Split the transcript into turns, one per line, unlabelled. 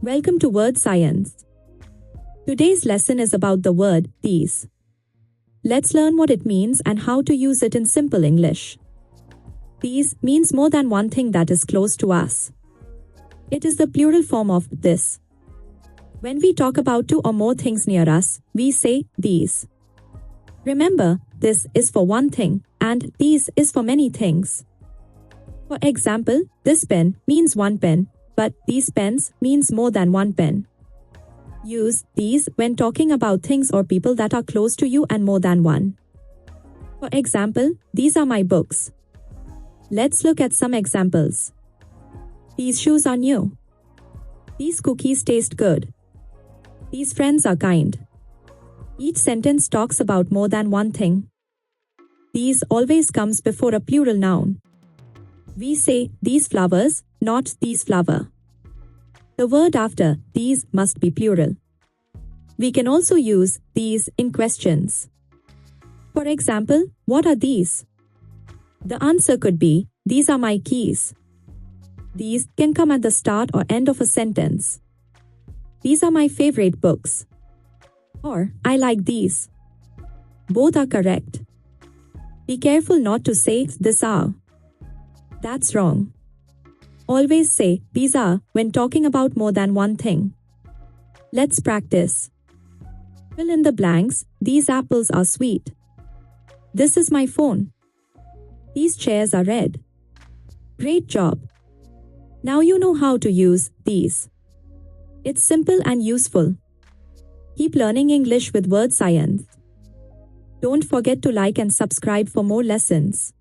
Welcome to Wordscience. Today's lesson is about the word these. Let's learn what it means and how to use it in simple English. These means more than one thing that is close to us. It is the plural form of this. When we talk about two or more things near us, we say these. Remember, this is for one thing, and these is for many things. For example, this pen means one pen, but these pens means more than one pen. Use these when talking about things or people that are close to you and more than one. For example, these are my books. Let's look at some examples. These shoes are new. These cookies taste good. These friends are kind. Each sentence talks about more than one thing. These always comes before a plural noun. We say these flowers, not these flower. The word after these must be plural. We can also use these in questions. For example, what are these? The answer could be, these are my keys. These can come at the start or end of a sentence. These are my favorite books. Or, I like these. Both are correct. Be careful not to say this are. That's wrong. Always say these are when talking about more than one thing. Let's practice. Fill in the blanks. These apples are sweet. This is my phone. These chairs are red. Great job. Now you know how to use these. It's simple and useful. Keep learning English with Wordscience. Don't forget to like and subscribe for more lessons.